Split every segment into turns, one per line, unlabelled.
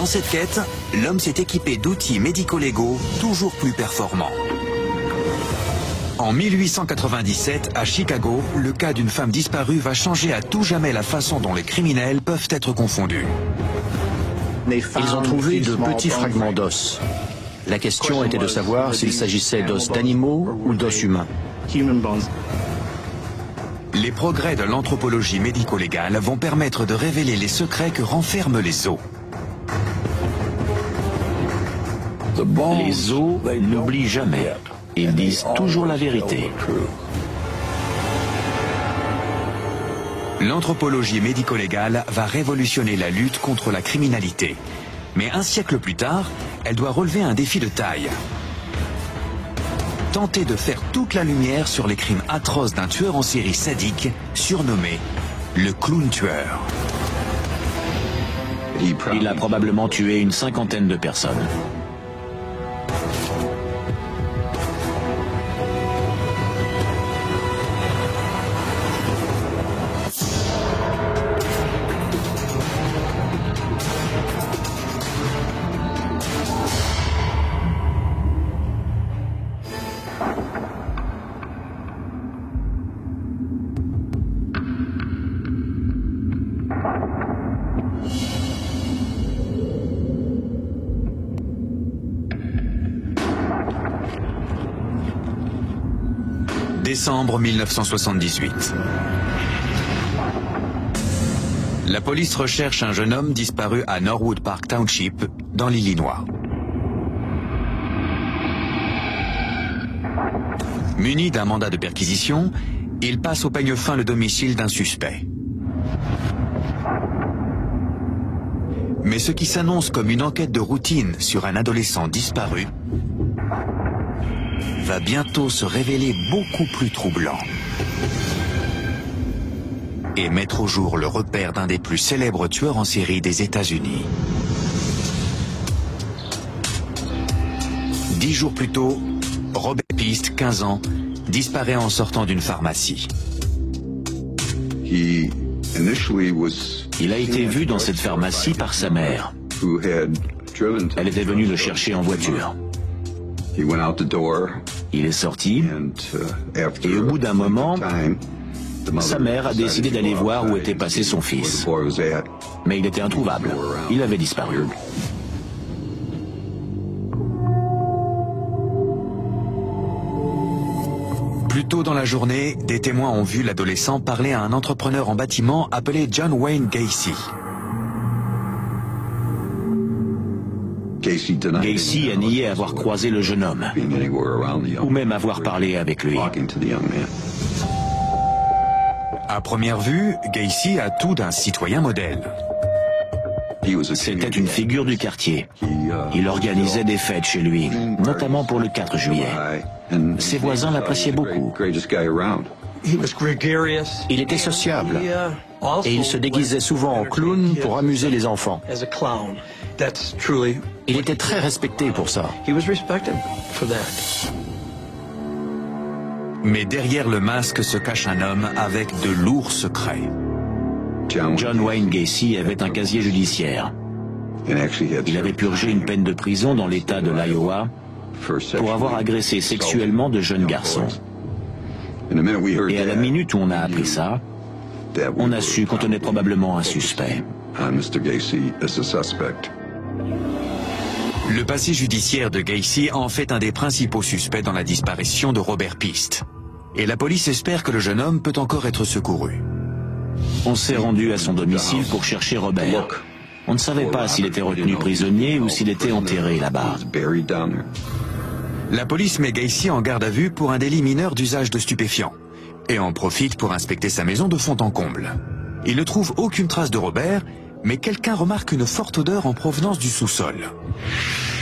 Dans cette quête, l'homme s'est équipé d'outils médico-légaux toujours plus performants. En 1897, à Chicago, le cas d'une femme disparue va changer à tout jamais la façon dont les criminels peuvent être confondus.
Ils ont trouvé de petits fragments d'os. La question était de savoir s'il s'agissait d'os d'animaux ou d'os humains.
Les progrès de l'anthropologie médico-légale vont permettre de révéler les secrets que renferment les os.
Les os n'oublient jamais. Ils disent toujours la vérité.
L'anthropologie médico-légale va révolutionner la lutte contre la criminalité. Mais un siècle plus tard, elle doit relever un défi de taille. Tenter de faire toute la lumière sur les crimes atroces d'un tueur en série sadique, surnommé le clown tueur.
Il a probablement tué une cinquantaine de personnes.
Décembre 1978. La police recherche un jeune homme disparu à Norwood Park Township, dans l'Illinois. Muni d'un mandat de perquisition, il passe au peigne fin le domicile d'un suspect. Mais ce qui s'annonce comme une enquête de routine sur un adolescent disparu va bientôt se révéler beaucoup plus troublant et mettre au jour le repère d'un des plus célèbres tueurs en série des États-Unis. 10 jours plus tôt, Robert Pist, 15 ans, disparaît en sortant d'une pharmacie.
Il a été vu dans cette pharmacie par sa mère. Elle était venue le chercher en voiture. Il est sorti et au bout d'un moment, sa mère a décidé d'aller voir où était passé son fils. Mais il était introuvable. Il avait disparu.
Plus tôt dans la journée, des témoins ont vu l'adolescent parler à un entrepreneur en bâtiment appelé John Wayne Gacy.
Gacy a nié avoir croisé le jeune homme, ou même avoir parlé avec lui.
À première vue, Gacy a tout d'un citoyen modèle.
C'était une figure du quartier. Il organisait des fêtes chez lui, notamment pour le 4 juillet. Ses voisins l'appréciaient beaucoup. Il était sociable et il se déguisait souvent en clown pour amuser les enfants. Il était très respecté pour ça.
Mais derrière le masque se cache un homme avec de lourds secrets.
John Wayne Gacy avait un casier judiciaire. Il avait purgé une peine de prison dans l'État de l'Iowa pour avoir agressé sexuellement de jeunes garçons. Et à la minute où on a appris ça, on a su qu'on tenait probablement un suspect.
Le passé judiciaire de Gacy en fait un des principaux suspects dans la disparition de Robert Pist. Et la police espère que le jeune homme peut encore être secouru.
On s'est rendu à son domicile pour chercher Robert. On ne savait pas s'il était retenu prisonnier ou s'il était enterré là-bas.
La police met Gacy en garde à vue pour un délit mineur d'usage de stupéfiants et en profite pour inspecter sa maison de fond en comble. Il ne trouve aucune trace de Robert, mais quelqu'un remarque une forte odeur en provenance du sous-sol.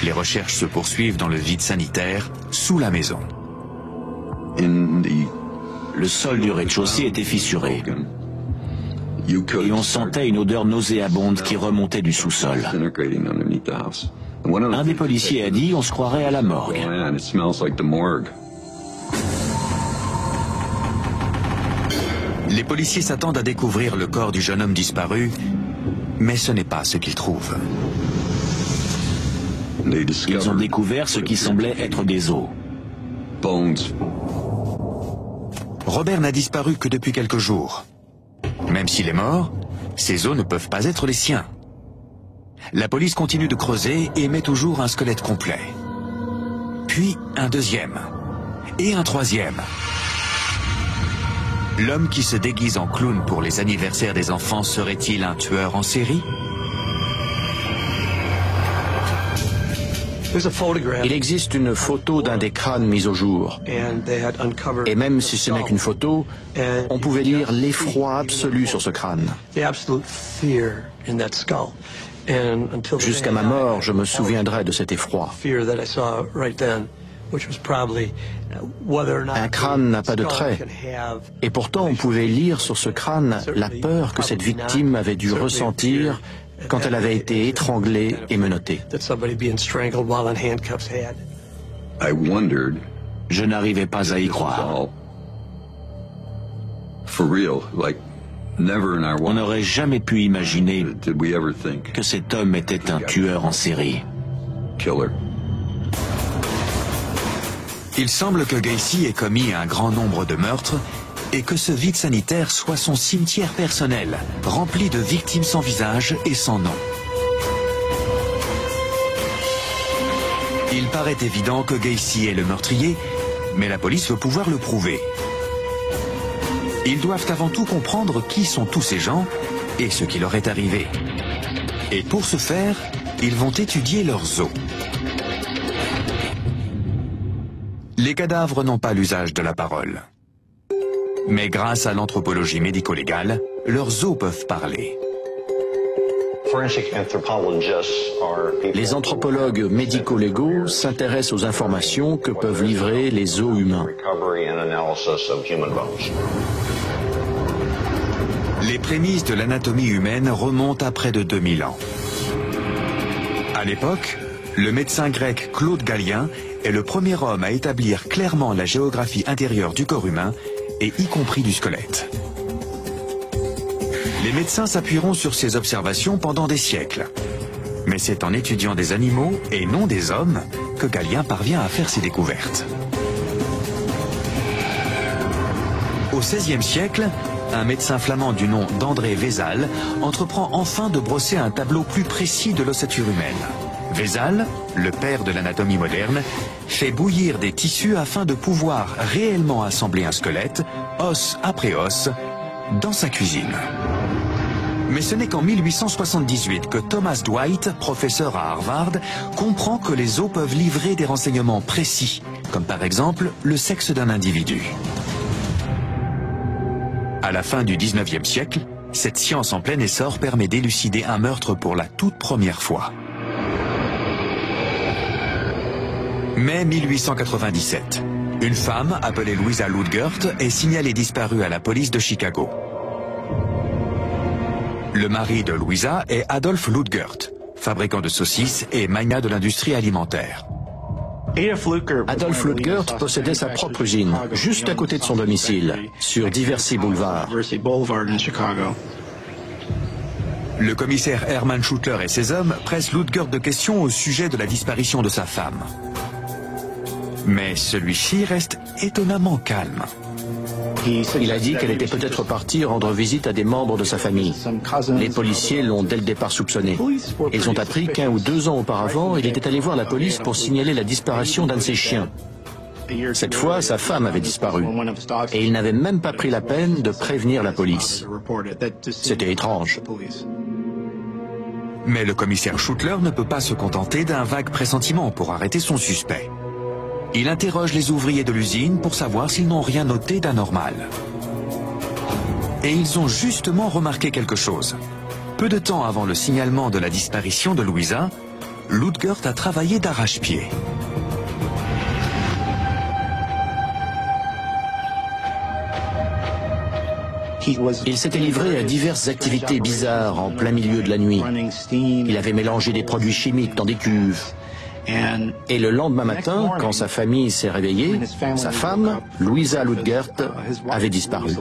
Les recherches se poursuivent dans le vide sanitaire, sous la maison.
Le sol du rez-de-chaussée était fissuré. Et on sentait une odeur nauséabonde qui remontait du sous-sol. Un des policiers a dit « on se croirait à la morgue ».
Les policiers s'attendent à découvrir le corps du jeune homme disparu, mais ce n'est pas ce qu'ils trouvent.
Ils ont découvert ce qui semblait être des os.
Robert n'a disparu que depuis quelques jours. Même s'il est mort, ces os ne peuvent pas être les siens. La police continue de creuser et met au jour un squelette complet. Puis un deuxième. Et un troisième. L'homme qui se déguise en clown pour les anniversaires des enfants serait-il un tueur en série?
Il existe une photo d'un des crânes mis au jour. Et même si ce n'est qu'une photo, on pouvait lire l'effroi absolu sur ce crâne. Jusqu'à ma mort, je me souviendrai de cet effroi. Un crâne n'a pas de traits. Et pourtant, on pouvait lire sur ce crâne la peur que cette victime avait dû ressentir quand elle avait été étranglée et menottée.
Je n'arrivais pas à y croire. On n'aurait jamais pu imaginer que cet homme était un tueur en série.
Il semble que Gacy ait commis un grand nombre de meurtres et que ce vide sanitaire soit son cimetière personnel, rempli de victimes sans visage et sans nom. Il paraît évident que Gacy est le meurtrier, mais la police veut pouvoir le prouver. Ils doivent avant tout comprendre qui sont tous ces gens et ce qui leur est arrivé. Et pour ce faire, ils vont étudier leurs os. Les cadavres n'ont pas l'usage de la parole. Mais grâce à l'anthropologie médico-légale, leurs os peuvent parler.
Les anthropologues médico-légaux s'intéressent aux informations que peuvent livrer les os humains.
Les prémices de l'anatomie humaine remontent à près de 2000 ans. À l'époque, le médecin grec Claude Gallien est le premier homme à établir clairement la géographie intérieure du corps humain, et y compris du squelette. Les médecins s'appuieront sur ces observations pendant des siècles. Mais c'est en étudiant des animaux, et non des hommes, que Gallien parvient à faire ses découvertes. Au XVIe siècle, un médecin flamand du nom d'André Vézal entreprend enfin de brosser un tableau plus précis de l'ossature humaine. Vézal, le père de l'anatomie moderne, fait bouillir des tissus afin de pouvoir réellement assembler un squelette, os après os, dans sa cuisine. Mais ce n'est qu'en 1878 que Thomas Dwight, professeur à Harvard, comprend que les os peuvent livrer des renseignements précis, comme par exemple le sexe d'un individu. À la fin du XIXe siècle, cette science en plein essor permet d'élucider un meurtre pour la toute première fois. Mai 1897. Une femme, appelée Louisa Ludgert, est signalée disparue à la police de Chicago. Le mari de Louisa est Adolf Ludgert, fabricant de saucisses et magnat de l'industrie alimentaire.
Adolf Ludgert possédait sa propre usine, juste à côté de son domicile, sur Diversey Boulevard.
Le commissaire Hermann Schuttler et ses hommes pressent Ludgert de questions au sujet de la disparition de sa femme. Mais celui-ci reste étonnamment calme.
Il a dit qu'elle était peut-être partie rendre visite à des membres de sa famille. Les policiers l'ont dès le départ soupçonné. Ils ont appris qu'1 ou 2 ans auparavant, il était allé voir la police pour signaler la disparition d'un de ses chiens. Cette fois, sa femme avait disparu. Et il n'avait même pas pris la peine de prévenir la police. C'était étrange.
Mais le commissaire Schuttler ne peut pas se contenter d'un vague pressentiment pour arrêter son suspect. Il interroge les ouvriers de l'usine pour savoir s'ils n'ont rien noté d'anormal. Et ils ont justement remarqué quelque chose. Peu de temps avant le signalement de la disparition de Louisa, Ludgert a travaillé d'arrache-pied.
Il s'était livré à diverses activités bizarres en plein milieu de la nuit. Il avait mélangé des produits chimiques dans des cuves. Et le lendemain matin, quand sa famille s'est réveillée, sa femme, Louisa Ludgert, avait disparu.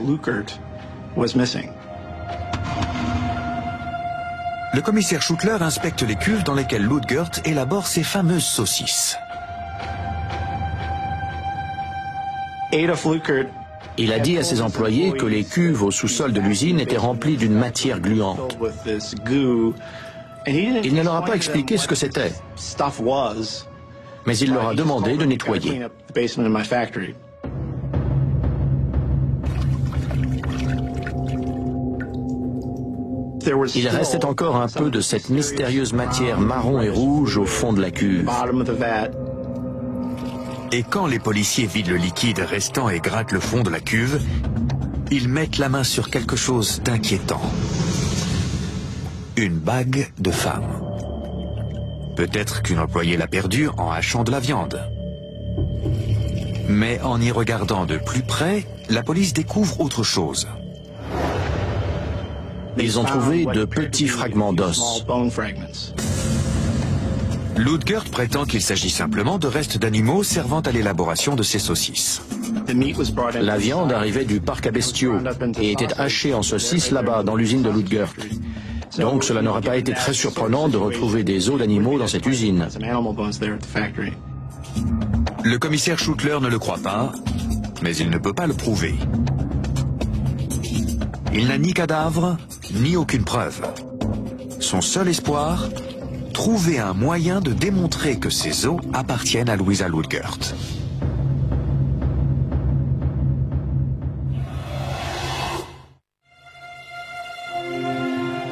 le commissaire Schuttler inspecte les cuves dans lesquelles Ludgert élabore ses fameuses saucisses.
Il a dit à ses employés que les cuves au sous-sol de l'usine étaient remplies d'une matière gluante. Il ne leur a pas expliqué ce que c'était, mais il leur a demandé de nettoyer. Il restait encore un peu de cette mystérieuse matière marron et rouge au fond de la cuve.
Et quand les policiers vident le liquide restant et grattent le fond de la cuve, ils mettent la main sur quelque chose d'inquiétant. Une bague de femme. Peut-être qu'une employée l'a perdue en hachant de la viande. Mais en y regardant de plus près, la police découvre autre chose.
Ils ont trouvé de petits fragments d'os.
Ludgert prétend qu'il s'agit simplement de restes d'animaux servant à l'élaboration de ses saucisses.
La viande arrivait du parc à bestiaux et était hachée en saucisses là-bas, dans l'usine de Ludgert. Donc cela n'aurait pas été très surprenant de retrouver des os d'animaux dans cette usine.
Le commissaire Schuttler ne le croit pas, mais il ne peut pas le prouver. Il n'a ni cadavre, ni aucune preuve. Son seul espoir, trouver un moyen de démontrer que ces os appartiennent à Louisa Ludgert.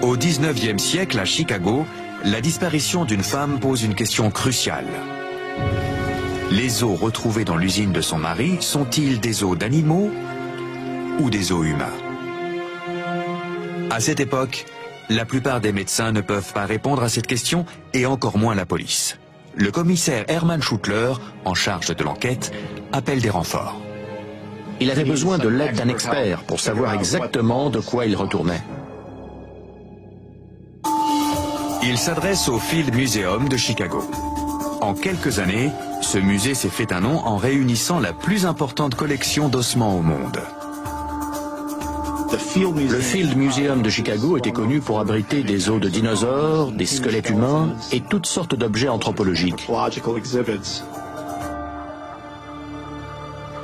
Au XIXe siècle, à Chicago, la disparition d'une femme pose une question cruciale. Les os retrouvés dans l'usine de son mari sont-ils des os d'animaux ou des os humains? À cette époque, la plupart des médecins ne peuvent pas répondre à cette question, et encore moins la police. Le commissaire Hermann Schuttler, en charge de l'enquête, appelle des renforts.
Il avait besoin de l'aide d'un expert pour savoir exactement de quoi il retournait.
Il s'adresse au Field Museum de Chicago. En quelques années, ce musée s'est fait un nom en réunissant la plus importante collection d'ossements au monde.
Le Field Museum de Chicago était connu pour abriter des os de dinosaures, des squelettes humains et toutes sortes d'objets anthropologiques.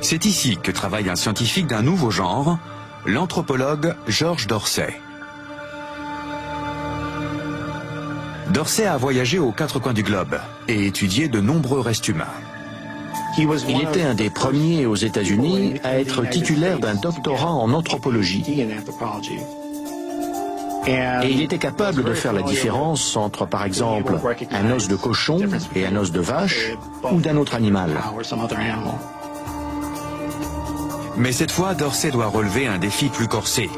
C'est ici que travaille un scientifique d'un nouveau genre, l'anthropologue George Dorsey. Dorsey a voyagé aux quatre coins du globe et étudié de nombreux restes humains.
Il était un des premiers aux États-Unis à être titulaire d'un doctorat en anthropologie. Et il était capable de faire la différence entre, par exemple, un os de cochon et un os de vache ou d'un autre animal.
Mais cette fois, Dorsey doit relever un défi plus corsé.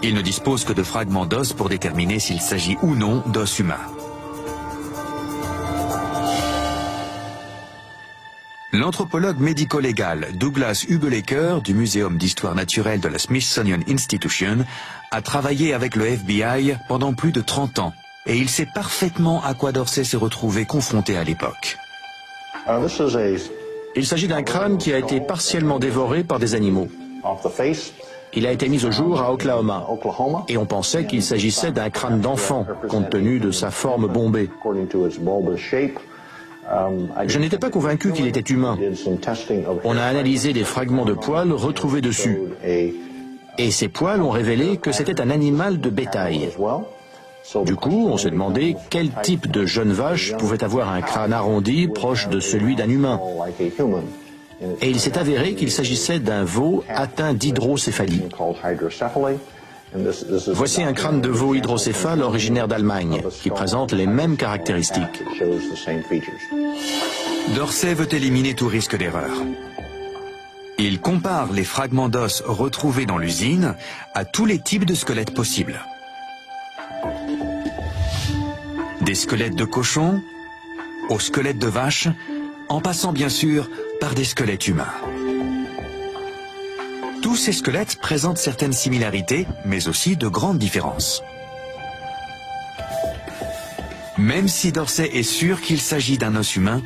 Il ne dispose que de fragments d'os pour déterminer s'il s'agit ou non d'os humains. L'anthropologue médico-légal Douglas Hubelaker du Muséum d'histoire naturelle de la Smithsonian Institution a travaillé avec le FBI pendant plus de 30 ans et il sait parfaitement à quoi Dorsey s'est retrouvé confronté à l'époque.
Il s'agit d'un crâne qui a été partiellement dévoré par des animaux. Il a été mis au jour à Oklahoma et on pensait qu'il s'agissait d'un crâne d'enfant compte tenu de sa forme bombée. Je n'étais pas convaincu qu'il était humain. On a analysé des fragments de poils retrouvés dessus. Et ces poils ont révélé que c'était un animal de bétail. Du coup, on s'est demandé quel type de jeune vache pouvait avoir un crâne arrondi proche de celui d'un humain. Et il s'est avéré qu'il s'agissait d'un veau atteint d'hydrocéphalie. Voici un crâne de veau hydrocéphale originaire d'Allemagne, qui présente les mêmes caractéristiques.
Dorsey veut éliminer tout risque d'erreur. Il compare les fragments d'os retrouvés dans l'usine à tous les types de squelettes possibles. Des squelettes de cochons aux squelettes de vaches, en passant bien sûr par des squelettes humains. Tous ces squelettes présentent certaines similarités, mais aussi de grandes différences. Même si Dorsey est sûr qu'il s'agit d'un os humain,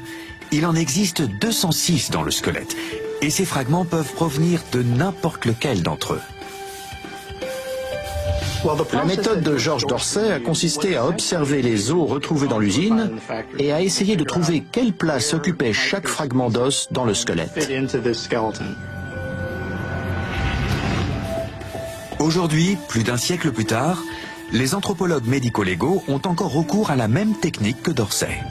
il en existe 206 dans le squelette, et ces fragments peuvent provenir de n'importe lequel d'entre eux.
La méthode de George Dorsey a consisté à observer les os retrouvés dans l'usine et à essayer de trouver quelle place occupait chaque fragment d'os dans le squelette.
Aujourd'hui, plus d'un siècle plus tard, les anthropologues médico-légaux ont encore recours à la même technique que Dorsey.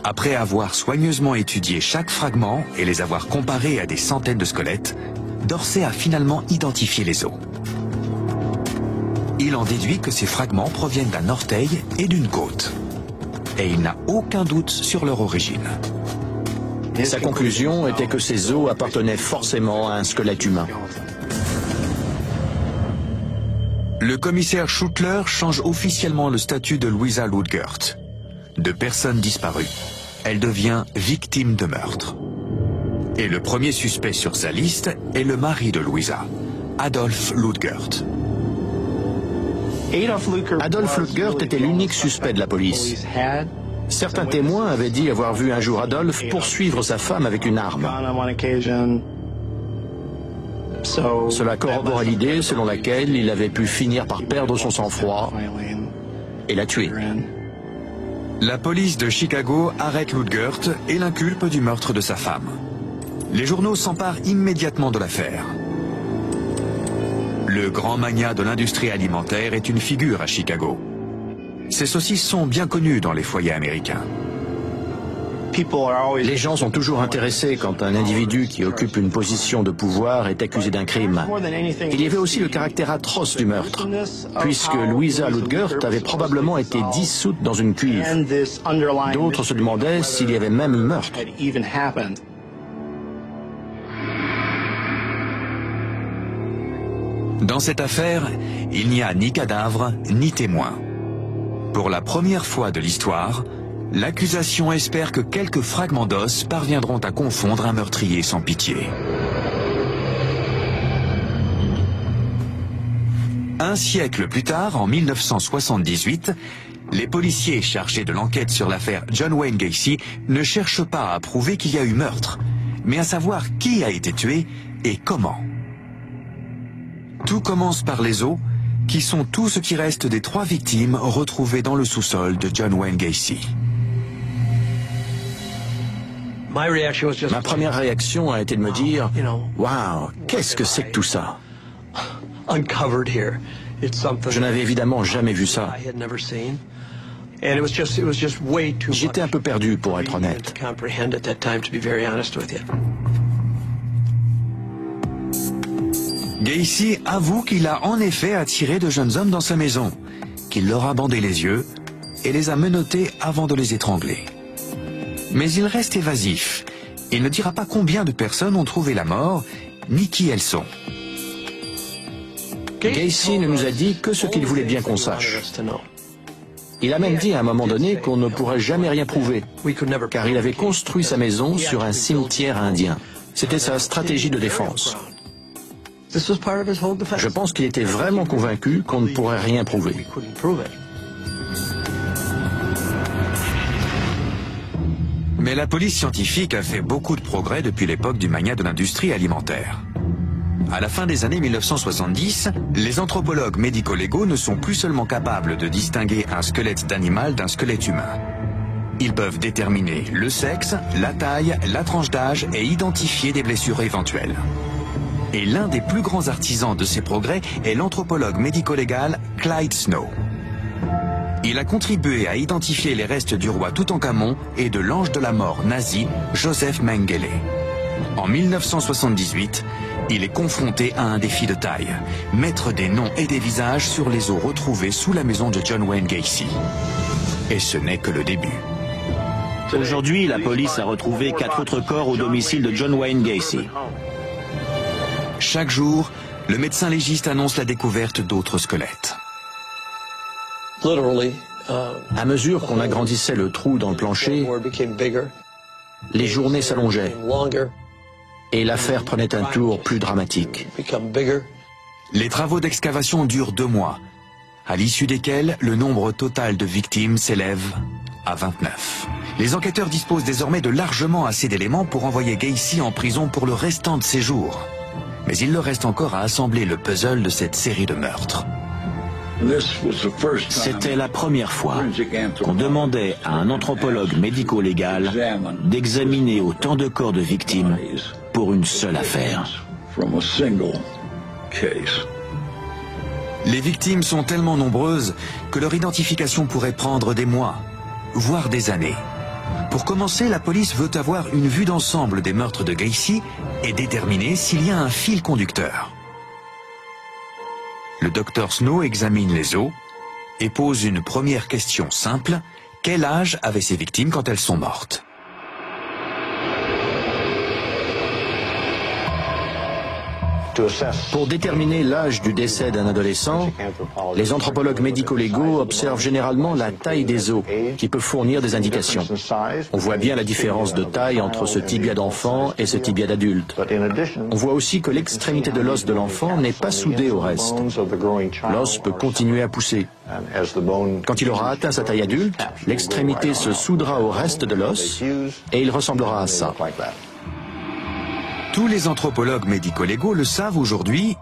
Après avoir soigneusement étudié chaque fragment et les avoir comparés à des centaines de squelettes, Dorsey a finalement identifié les os. Il en déduit que ces fragments proviennent d'un orteil et d'une côte. Et il n'a aucun doute sur leur origine.
Sa conclusion était que ces os appartenaient forcément à un squelette humain.
Le commissaire Schuttler change officiellement le statut de Louisa Ludgert. De personne disparue, elle devient victime de meurtre. Et le premier suspect sur sa liste est le mari de Louisa, Adolf Ludgert.
Adolf Ludgert était l'unique suspect de la police. Certains témoins avaient dit avoir vu un jour Adolf poursuivre sa femme avec une arme. Cela corroborait l'idée selon laquelle il avait pu finir par perdre son sang-froid et la tuer.
La police de Chicago arrête Ludgert et l'inculpe du meurtre de sa femme. Les journaux s'emparent immédiatement de l'affaire. Le grand magnat de l'industrie alimentaire est une figure à Chicago. Ses saucisses sont bien connues dans les foyers américains.
Les gens sont toujours intéressés quand un individu qui occupe une position de pouvoir est accusé d'un crime. Il y avait aussi le caractère atroce du meurtre, puisque Louisa Ludgert avait probablement été dissoute dans une cuve. D'autres se demandaient s'il y avait même eu meurtre.
Dans cette affaire, il n'y a ni cadavre, ni témoin. Pour la première fois de l'histoire, l'accusation espère que quelques fragments d'os parviendront à confondre un meurtrier sans pitié. Un siècle plus tard, en 1978, les policiers chargés de l'enquête sur l'affaire John Wayne Gacy ne cherchent pas à prouver qu'il y a eu meurtre, mais à savoir qui a été tué et comment. Tout commence par les os, qui sont tout ce qui reste des 3 victimes retrouvées dans le sous-sol de John Wayne Gacy.
Ma première réaction a été de me dire « Waouh, qu'est-ce que c'est que tout ça ?» Je n'avais évidemment jamais vu ça. J'étais un peu perdu, pour être honnête.
Gacy avoue qu'il a en effet attiré de jeunes hommes dans sa maison, qu'il leur a bandé les yeux et les a menottés avant de les étrangler. Mais il reste évasif. Il ne dira pas combien de personnes ont trouvé la mort, ni qui elles sont.
Gacy ne nous a dit que ce qu'il voulait bien qu'on sache. Il a même dit à un moment donné qu'on ne pourrait jamais rien prouver, car il avait construit sa maison sur un cimetière indien. C'était sa stratégie de défense. Je pense qu'il était vraiment convaincu qu'on ne pourrait rien prouver.
Mais la police scientifique a fait beaucoup de progrès depuis l'époque du magnat de l'industrie alimentaire. À la fin des années 1970, les anthropologues médico-légaux ne sont plus seulement capables de distinguer un squelette d'animal d'un squelette humain. Ils peuvent déterminer le sexe, la taille, la tranche d'âge et identifier des blessures éventuelles. Et l'un des plus grands artisans de ces progrès est l'anthropologue médico-légal Clyde Snow. Il a contribué à identifier les restes du roi Toutankhamon et de l'ange de la mort nazi Joseph Mengele. En 1978, il est confronté à un défi de taille, mettre des noms et des visages sur les os retrouvés sous la maison de John Wayne Gacy. Et ce n'est que le début.
Aujourd'hui, la police a retrouvé 4 autres corps au domicile de John Wayne Gacy.
Chaque jour, le médecin légiste annonce la découverte d'autres squelettes.
À mesure qu'on agrandissait le trou dans le plancher, les journées s'allongeaient et l'affaire prenait un tour plus dramatique.
Les travaux d'excavation durent 2 mois, à l'issue desquels le nombre total de victimes s'élève à 29. Les enquêteurs disposent désormais de largement assez d'éléments pour envoyer Gacy en prison pour le restant de ses jours. Mais il leur reste encore à assembler le puzzle de cette série de meurtres.
C'était la première fois qu'on demandait à un anthropologue médico-légal d'examiner autant de corps de victimes pour une seule affaire.
Les victimes sont tellement nombreuses que leur identification pourrait prendre des mois, voire des années. Pour commencer, la police veut avoir une vue d'ensemble des meurtres de Gacy et déterminer s'il y a un fil conducteur. Le docteur Snow examine les os et pose une première question simple. Quel âge avaient ces victimes quand elles sont mortes ?
Pour déterminer l'âge du décès d'un adolescent, les anthropologues médico-légaux observent généralement la taille des os, qui peut fournir des indications. On voit bien la différence de taille entre ce tibia d'enfant et ce tibia d'adulte. On voit aussi que l'extrémité de l'os de l'enfant n'est pas soudée au reste. L'os peut continuer à pousser. Quand il aura atteint sa taille adulte, l'extrémité se soudera au reste de l'os et il ressemblera à ça.
Tous les anthropologues médico-légaux le savent aujourd'hui,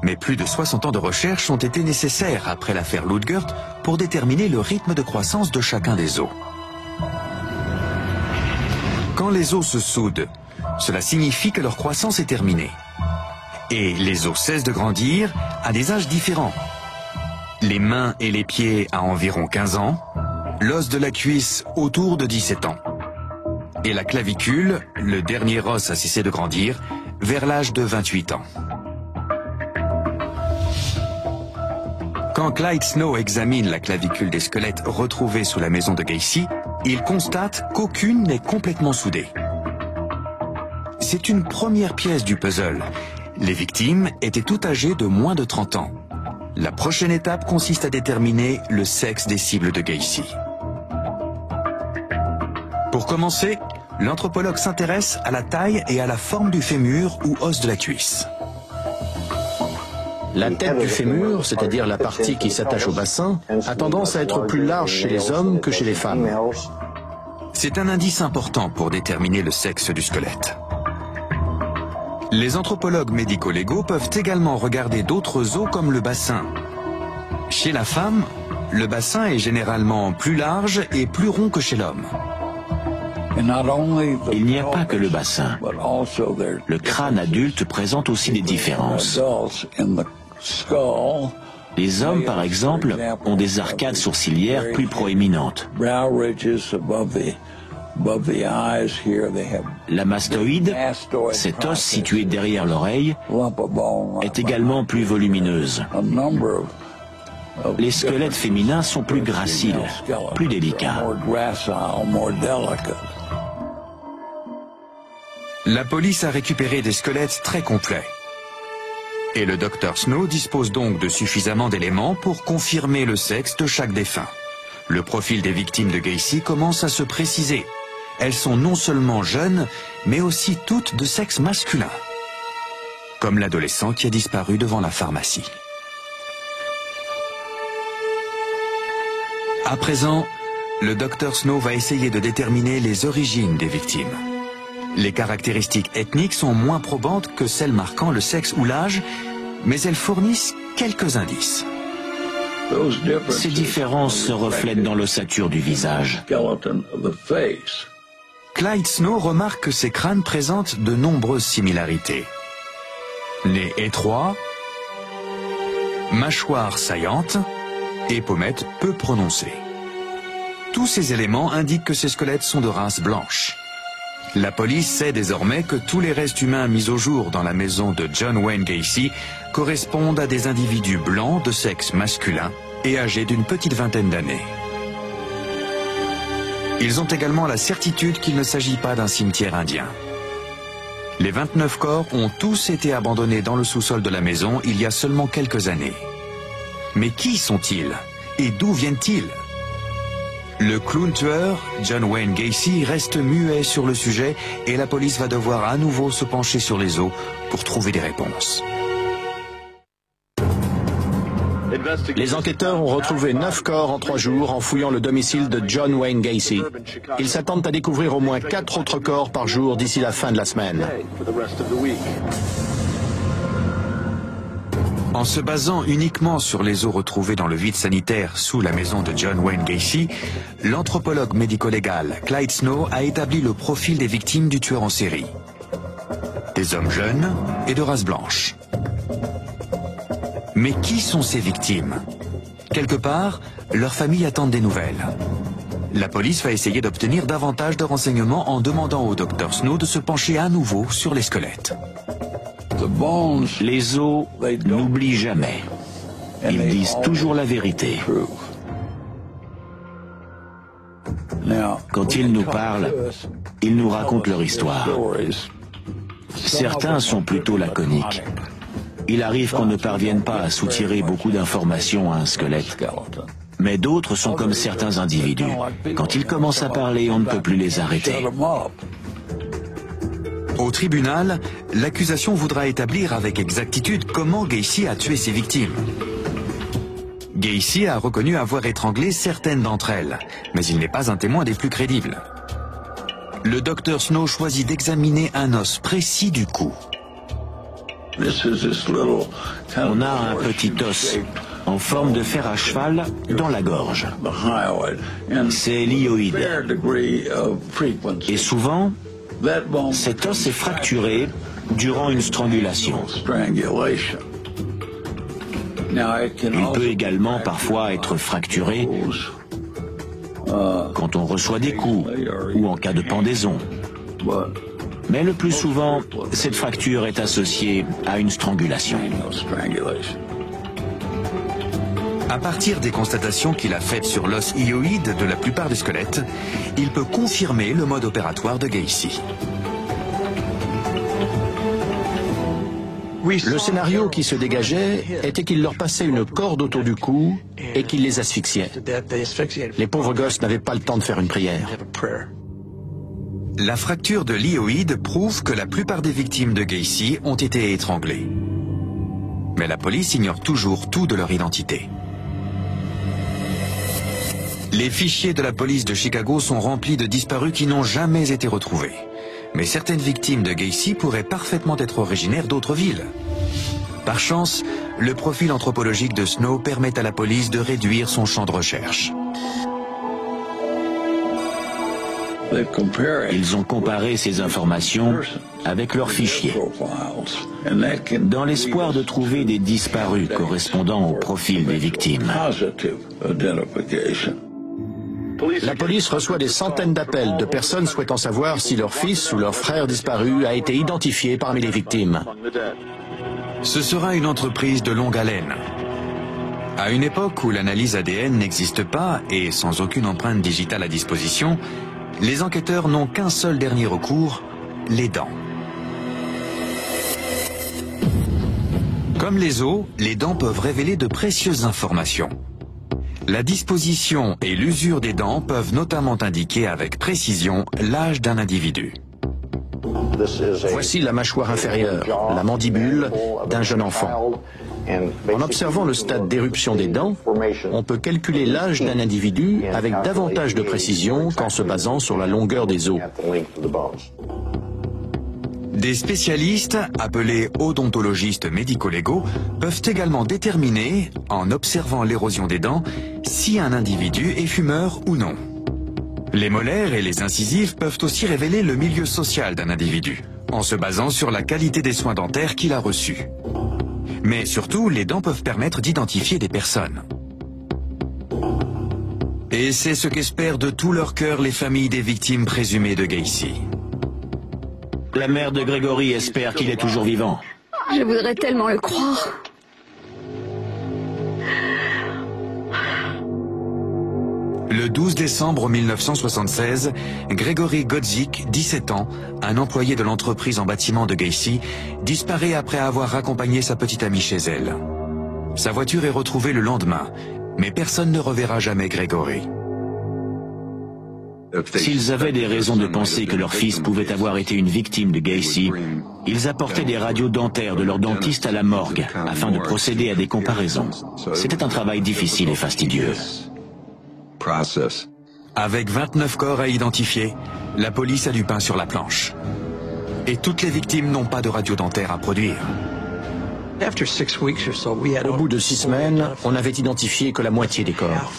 mais plus de 60 ans de recherche ont été nécessaires après l'affaire Ludgert pour déterminer le rythme de croissance de chacun des os. Quand les os se soudent, cela signifie que leur croissance est terminée. Et les os cessent de grandir à des âges différents. Les mains et les pieds à environ 15 ans, l'os de la cuisse autour de 17 ans. Et la clavicule, le dernier os a cessé de grandir, vers l'âge de 28 ans. Quand Clyde Snow examine la clavicule des squelettes retrouvés sous la maison de Gacy, il constate qu'aucune n'est complètement soudée. C'est une première pièce du puzzle. Les victimes étaient toutes âgées de moins de 30 ans. La prochaine étape consiste à déterminer le sexe des cibles de Gacy. Pour commencer, l'anthropologue s'intéresse à la taille et à la forme du fémur ou os de la cuisse.
La tête du fémur, c'est-à-dire la partie qui s'attache au bassin, a tendance à être plus large chez les hommes que chez les femmes.
C'est un indice important pour déterminer le sexe du squelette. Les anthropologues médico-légaux peuvent également regarder d'autres os comme le bassin. Chez la femme, le bassin est généralement plus large et plus rond que chez l'homme.
Il n'y a pas que le bassin. Le crâne adulte présente aussi des différences. Les hommes, par exemple, ont des arcades sourcilières plus proéminentes. La mastoïde, cet os situé derrière l'oreille, est également plus volumineuse. Les squelettes féminins sont plus graciles, plus délicats.
La police a récupéré des squelettes très complets. Et le docteur Snow dispose donc de suffisamment d'éléments pour confirmer le sexe de chaque défunt. Le profil des victimes de Gacy commence à se préciser. Elles sont non seulement jeunes, mais aussi toutes de sexe masculin. Comme l'adolescent qui a disparu devant la pharmacie. À présent, le docteur Snow va essayer de déterminer les origines des victimes. Les caractéristiques ethniques sont moins probantes que celles marquant le sexe ou l'âge, mais elles fournissent quelques indices.
Ces différences se reflètent dans l'ossature du visage.
Clyde Snow remarque que ces crânes présentent de nombreuses similarités. Nez étroit, mâchoire saillante et pommettes peu prononcées. Tous ces éléments indiquent que ces squelettes sont de race blanche. La police sait désormais que tous les restes humains mis au jour dans la maison de John Wayne Gacy correspondent à des individus blancs de sexe masculin et âgés d'une petite vingtaine d'années. Ils ont également la certitude qu'il ne s'agit pas d'un cimetière indien. Les 29 corps ont tous été abandonnés dans le sous-sol de la maison il y a seulement quelques années. Mais qui sont-ils et d'où viennent-ils? Le clown tueur, John Wayne Gacy, reste muet sur le sujet et la police va devoir à nouveau se pencher sur les os pour trouver des réponses.
Les enquêteurs ont retrouvé 9 corps en 3 jours en fouillant le domicile de John Wayne Gacy. Ils s'attendent à découvrir au moins 4 autres corps par jour d'ici la fin de la semaine.
En se basant uniquement sur les os retrouvés dans le vide sanitaire sous la maison de John Wayne Gacy, l'anthropologue médico-légal Clyde Snow a établi le profil des victimes du tueur en série. Des hommes jeunes et de race blanche. Mais qui sont ces victimes? Quelque part, leurs familles attendent des nouvelles. La police va essayer d'obtenir davantage de renseignements en demandant au Dr Snow de se pencher à nouveau sur les squelettes.
Les os n'oublient jamais. Ils disent toujours la vérité. Quand ils nous parlent, ils nous racontent leur histoire. Certains sont plutôt laconiques. Il arrive qu'on ne parvienne pas à soutirer beaucoup d'informations à un squelette. Mais d'autres sont comme certains individus. Quand ils commencent à parler, on ne peut plus les arrêter.
Au tribunal, l'accusation voudra établir avec exactitude comment Gacy a tué ses victimes. Gacy a reconnu avoir étranglé certaines d'entre elles, mais il n'est pas un témoin des plus crédibles. Le docteur Snow choisit d'examiner un os précis du cou.
On a un petit os en forme de fer à cheval dans la gorge. C'est l'hyoïde. Et souvent, cet os est fracturé durant une strangulation. Il peut également parfois être fracturé quand on reçoit des coups ou en cas de pendaison. Mais le plus souvent, cette fracture est associée à une strangulation.
À partir des constatations qu'il a faites sur l'os hyoïde de la plupart des squelettes, il peut confirmer le mode opératoire de Gacy.
Le scénario qui se dégageait était qu'il leur passait une corde autour du cou et qu'il les asphyxiait. Les pauvres gosses n'avaient pas le temps de faire une prière.
La fracture de l'hyoïde prouve que la plupart des victimes de Gacy ont été étranglées. Mais la police ignore toujours tout de leur identité. Les fichiers de la police de Chicago sont remplis de disparus qui n'ont jamais été retrouvés. Mais certaines victimes de Gacy pourraient parfaitement être originaires d'autres villes. Par chance, le profil anthropologique de Snow permet à la police de réduire son champ de recherche.
Ils ont comparé ces informations avec leurs fichiers, dans l'espoir de trouver des disparus correspondant au profil des victimes.
La police reçoit des centaines d'appels de personnes souhaitant savoir si leur fils ou leur frère disparu a été identifié parmi les victimes.
Ce sera une entreprise de longue haleine. À une époque où l'analyse ADN n'existe pas et sans aucune empreinte digitale à disposition, les enquêteurs n'ont qu'un seul dernier recours, les dents. Comme les os, les dents peuvent révéler de précieuses informations. La disposition et l'usure des dents peuvent notamment indiquer avec précision l'âge d'un individu.
Voici la mâchoire inférieure, la mandibule d'un jeune enfant. En observant le stade d'éruption des dents, on peut calculer l'âge d'un individu avec davantage de précision qu'en se basant sur la longueur des os.
Des spécialistes, appelés odontologistes médico-légaux, peuvent également déterminer, en observant l'érosion des dents, si un individu est fumeur ou non. Les molaires et les incisives peuvent aussi révéler le milieu social d'un individu, en se basant sur la qualité des soins dentaires qu'il a reçus. Mais surtout, les dents peuvent permettre d'identifier des personnes. Et c'est ce qu'espèrent de tout leur cœur les familles des victimes présumées de Gacy.
La mère de Gregory espère qu'il est toujours vivant.
Je voudrais tellement le croire.
Le 12 décembre 1976, Gregory Godzik, 17 ans, un employé de l'entreprise en bâtiment de Gacy, disparaît après avoir accompagné sa petite amie chez elle. Sa voiture est retrouvée le lendemain, mais personne ne reverra jamais Gregory.
S'ils avaient des raisons de penser que leur fils pouvait avoir été une victime de Gacy, ils apportaient des radios dentaires de leur dentiste à la morgue afin de procéder à des comparaisons. C'était un travail difficile et fastidieux.
Avec 29 corps à identifier, la police a du pain sur la planche. Et toutes les victimes n'ont pas de radio dentaire à produire.
Au bout de 6 semaines, on n'avait identifié que la moitié des corps.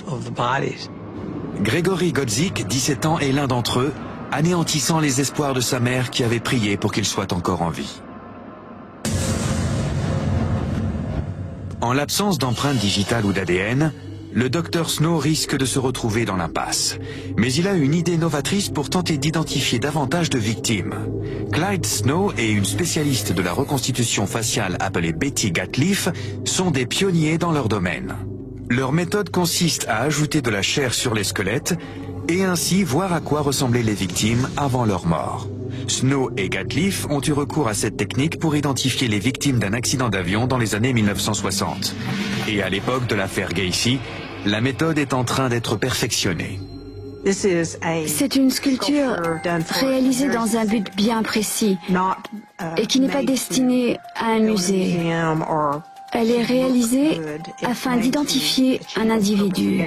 Gregory Godzik, 17 ans, est l'un d'entre eux, anéantissant les espoirs de sa mère qui avait prié pour qu'il soit encore en vie. En l'absence d'empreintes digitales ou d'ADN, le docteur Snow risque de se retrouver dans l'impasse. Mais il a une idée novatrice pour tenter d'identifier davantage de victimes. Clyde Snow et une spécialiste de la reconstitution faciale appelée Betty Gatliff sont des pionniers dans leur domaine. Leur méthode consiste à ajouter de la chair sur les squelettes et ainsi voir à quoi ressemblaient les victimes avant leur mort. Snow et Gatliff ont eu recours à cette technique pour identifier les victimes d'un accident d'avion dans les années 1960. Et à l'époque de l'affaire Gacy, la méthode est en train d'être perfectionnée.
C'est une sculpture réalisée dans un but bien précis et qui n'est pas destinée à un musée. Elle est réalisée afin d'identifier un individu.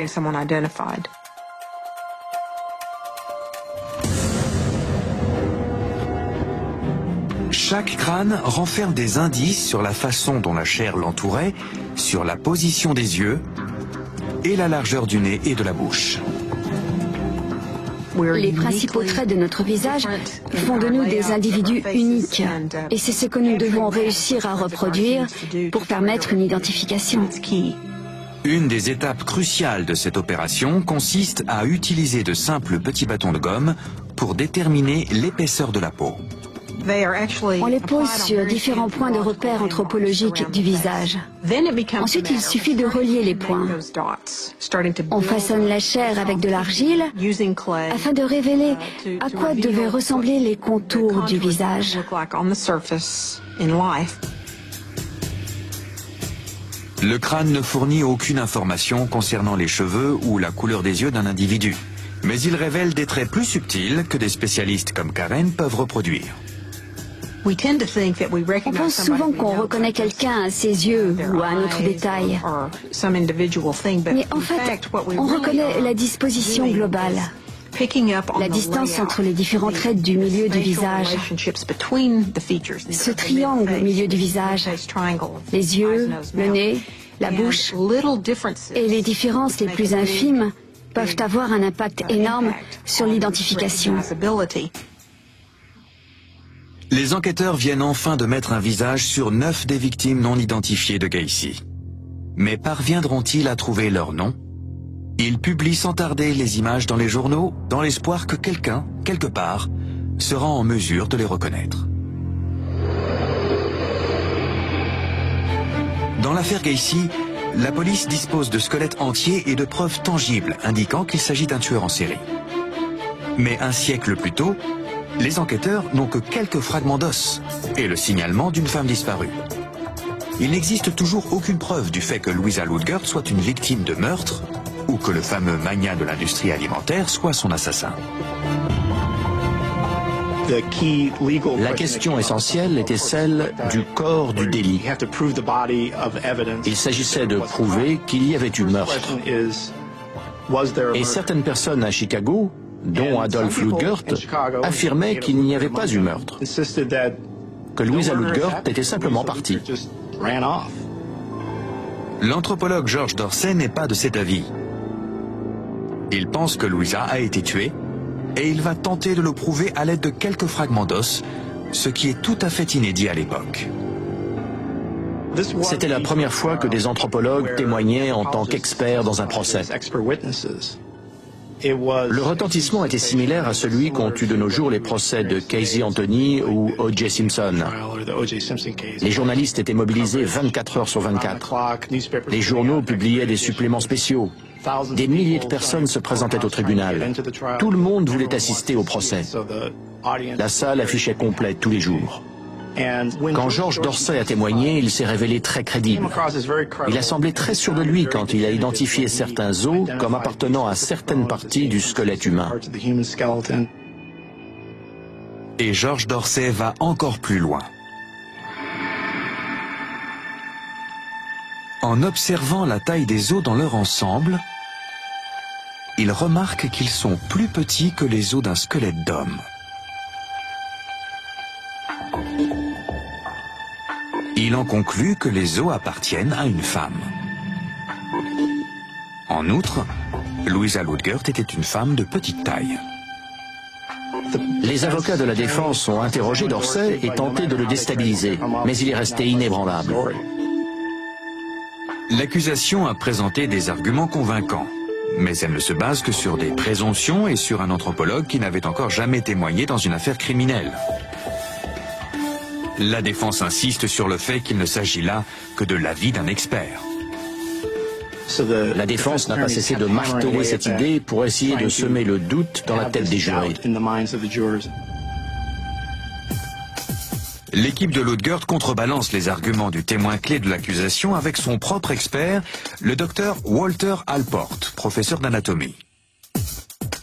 Chaque crâne renferme des indices sur la façon dont la chair l'entourait, sur la position des yeux et la largeur du nez et de la bouche.
Les principaux traits de notre visage font de nous des individus uniques. Et c'est ce que nous devons réussir à reproduire pour permettre une identification.
Une des étapes cruciales de cette opération consiste à utiliser de simples petits bâtons de gomme pour déterminer l'épaisseur de la peau.
On les pose sur différents points de repère anthropologiques du visage. Ensuite, il suffit de relier les points. On façonne la chair avec de l'argile afin de révéler à quoi devaient ressembler les contours du visage.
Le crâne ne fournit aucune information concernant les cheveux ou la couleur des yeux d'un individu, mais il révèle des traits plus subtils que des spécialistes comme Karen peuvent reproduire.
On pense souvent qu'on reconnaît quelqu'un à ses yeux ou à un autre détail. Mais en fait, on reconnaît la disposition globale, la distance entre les différents traits du milieu du visage, ce triangle au milieu du visage, les yeux, le nez, la bouche, et les différences les plus infimes peuvent avoir un impact énorme sur l'identification.
Les enquêteurs viennent enfin de mettre un visage sur 9 des victimes non identifiées de Gacy. Mais parviendront-ils à trouver leur nom? Ils publient sans tarder les images dans les journaux, dans l'espoir que quelqu'un, quelque part, sera en mesure de les reconnaître. Dans l'affaire Gacy, la police dispose de squelettes entiers et de preuves tangibles indiquant qu'il s'agit d'un tueur en série. Mais un siècle plus tôt, les enquêteurs n'ont que quelques fragments d'os et le signalement d'une femme disparue. Il n'existe toujours aucune preuve du fait que Louisa Ludgert soit une victime de meurtre ou que le fameux magnat de l'industrie alimentaire soit son assassin.
La question essentielle était celle du corps du délit. Il s'agissait de prouver qu'il y avait eu meurtre. Et certaines personnes à Chicago, dont Adolf Ludgert, affirmaient qu'il n'y avait pas eu meurtre, que Louisa Ludgert était simplement partie.
L'anthropologue George Dorsey n'est pas de cet avis. Il pense que Louisa a été tuée et il va tenter de le prouver à l'aide de quelques fragments d'os, ce qui est tout à fait inédit à l'époque.
C'était la première fois que des anthropologues témoignaient en tant qu'experts dans un procès. Le retentissement était similaire à celui qu'ont eu de nos jours les procès de Casey Anthony ou O.J. Simpson. Les journalistes étaient mobilisés 24 heures sur 24. Les journaux publiaient des suppléments spéciaux. Des milliers de personnes se présentaient au tribunal. Tout le monde voulait assister au procès. La salle affichait complète tous les jours. Quand George Dorsey a témoigné, il s'est révélé très crédible. Il a semblé très sûr de lui quand il a identifié certains os comme appartenant à certaines parties du squelette humain.
Et George Dorsey va encore plus loin. En observant la taille des os dans leur ensemble, il remarque qu'ils sont plus petits que les os d'un squelette d'homme. Il en conclut que les os appartiennent à une femme. En outre, Louisa Ludgert était une femme de petite taille.
Les avocats de la défense ont interrogé d'Orsay et tenté de le déstabiliser, mais il est resté inébranlable.
L'accusation a présenté des arguments convaincants, mais elle ne se base que sur des présomptions et sur un anthropologue qui n'avait encore jamais témoigné dans une affaire criminelle. La défense insiste sur le fait qu'il ne s'agit là que de l'avis d'un expert.
La défense n'a pas cessé de marteler cette idée pour essayer de semer le doute dans la tête des jurés.
L'équipe de Ludgert contrebalance les arguments du témoin clé de l'accusation avec son propre expert, le docteur Walter Allport, professeur d'anatomie.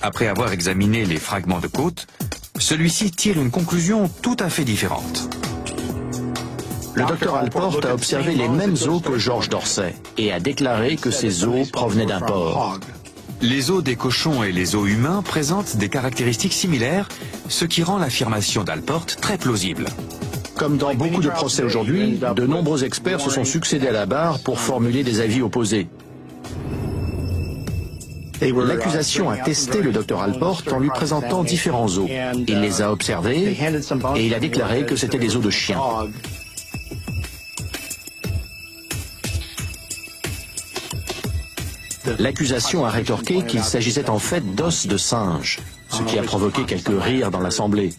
Après avoir examiné les fragments de côte, celui-ci tire une conclusion tout à fait différente.
Le docteur Allport a observé les mêmes os que Georges d'Orsay et a déclaré que ces os provenaient d'un porc.
Les os des cochons et les os humains présentent des caractéristiques similaires, ce qui rend l'affirmation d'Allport très plausible.
Comme dans beaucoup de procès aujourd'hui, de nombreux experts se sont succédés à la barre pour formuler des avis opposés. L'accusation a testé le docteur Allport en lui présentant différents os. Il les a observés et il a déclaré que c'étaient des os de chien. L'accusation a rétorqué qu'il s'agissait en fait d'os de singe, ce qui a provoqué quelques rires dans l'Assemblée.